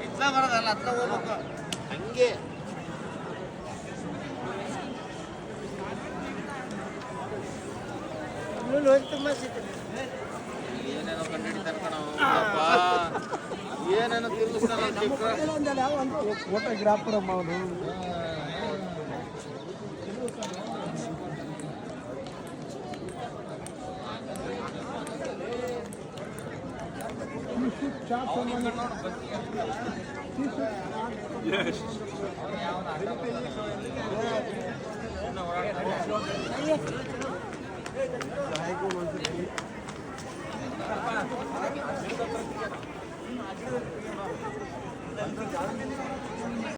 ಇತ್ತ ಬರೋದಲ್ಲ ಹತ್ರ ಹೋಗ್ಬೇಕು ಹಂಗೆ ಏನೇನೋ ಕಂಡಿಡಿತಾರ ಕಣಪ್ಪ ಏನೇನೋ ತಿರುಗಿಸ್ತಾನ ಫೋಟೋಗ್ರಾಫರ್ ಅಮ್ಮ ಅವನು